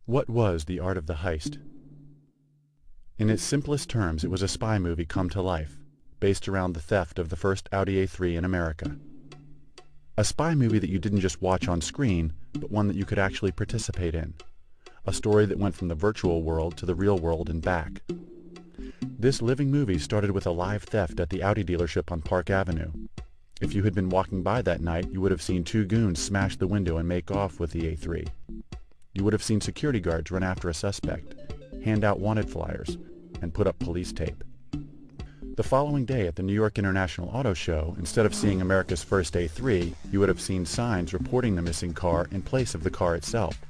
What was The Art of the Heist? In its simplest terms, it was a spy movie come to life, based around the theft of the first Audi A3 in America. A spy movie that you didn't just watch on screen, but one that you could actually participate in. A story that went from the virtual world to the real world and back. This living movie started with a live theft at the Audi dealership on Park Avenue. If you had been walking by that night, you would have seen two goons smash the window and make off with the A3. You would have seen security guards run after a suspect, hand out wanted flyers, and put up police tape. The following day at the New York International Auto Show, instead of seeing America's first A3, you would have seen signs reporting the missing car in place of the car itself.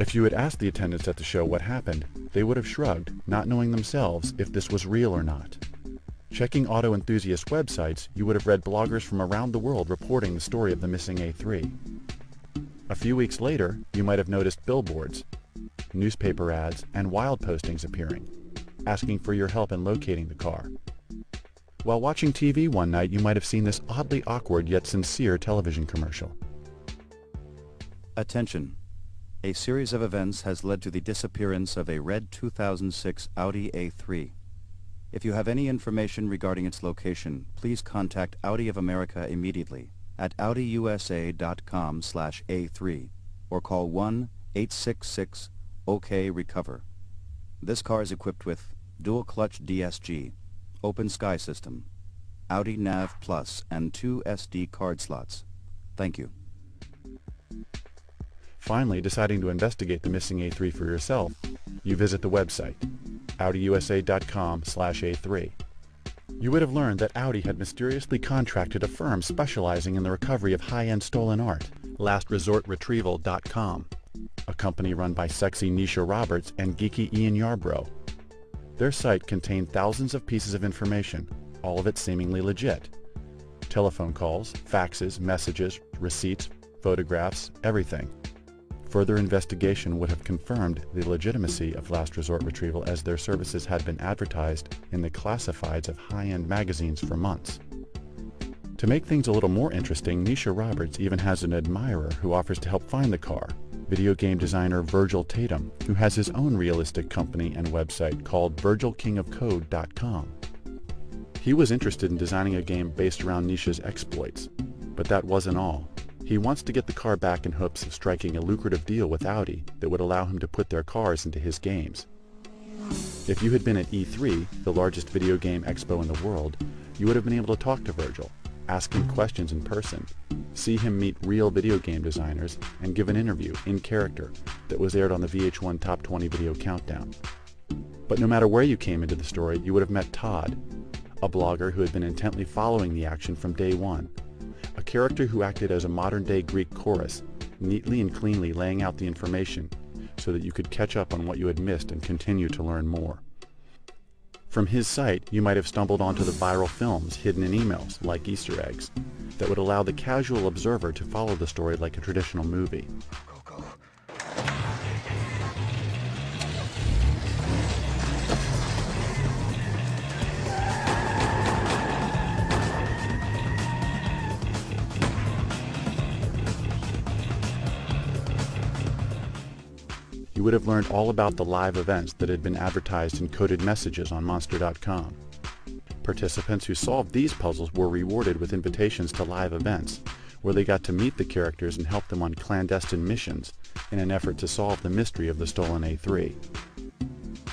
If you had asked the attendants at the show what happened, they would have shrugged, not knowing themselves if this was real or not. Checking auto enthusiast websites, you would have read bloggers from around the world reporting the story of the missing A3. A few weeks later, you might have noticed billboards, newspaper ads, and wild postings appearing, asking for your help in locating the car. While watching TV one night, you might have seen this oddly awkward yet sincere television commercial. Attention! A series of events has led to the disappearance of a red 2006 Audi A3. If you have any information regarding its location, please contact Audi of America immediately at audiusa.com/A3 or call 1-866-OK-RECOVER. This car is equipped with dual clutch DSG, open sky system, Audi Nav Plus, and 2 SD card slots. Thank you. Finally, deciding to investigate the missing A3 for yourself, you visit the website, audiusa.com/A3. You would have learned that Audi had mysteriously contracted a firm specializing in the recovery of high-end stolen art, LastResortRetrieval.com, a company run by sexy Nisha Roberts and geeky Ian Yarbrough. Their site contained thousands of pieces of information, all of it seemingly legit. Telephone calls, faxes, messages, receipts, photographs, everything. Further investigation would have confirmed the legitimacy of Last Resort Retrieval, as their services had been advertised in the classifieds of high-end magazines for months. To make things a little more interesting, Nisha Roberts even has an admirer who offers to help find the car, video game designer Virgil Tatum, who has his own realistic company and website called VirgilKingofCode.com. He was interested in designing a game based around Nisha's exploits, but that wasn't all. He wants to get the car back in hopes of striking a lucrative deal with Audi that would allow him to put their cars into his games. If you had been at E3, the largest video game expo in the world, you would have been able to talk to Virgil, ask him questions in person, see him meet real video game designers, and give an interview in character that was aired on the VH1 Top 20 Video Countdown. But no matter where you came into the story, you would have met Todd, a blogger who had been intently following the action from day one. A character who acted as a modern-day Greek chorus, neatly and cleanly laying out the information so that you could catch up on what you had missed and continue to learn more. From his site, you might have stumbled onto the viral films hidden in emails, like Easter eggs, that would allow the casual observer to follow the story like a traditional movie. Go. You would have learned all about the live events that had been advertised in coded messages on Monster.com. Participants who solved these puzzles were rewarded with invitations to live events, where they got to meet the characters and help them on clandestine missions in an effort to solve the mystery of the stolen A3.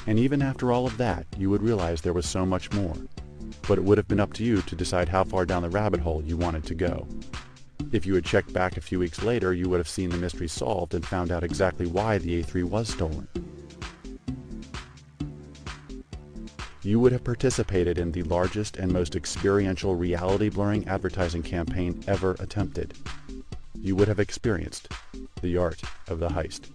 And even after all of that, you would realize there was so much more, but it would have been up to you to decide how far down the rabbit hole you wanted to go. If you had checked back a few weeks later, you would have seen the mystery solved and found out exactly why the A3 was stolen. You would have participated in the largest and most experiential reality-blurring advertising campaign ever attempted. You would have experienced the art of the heist.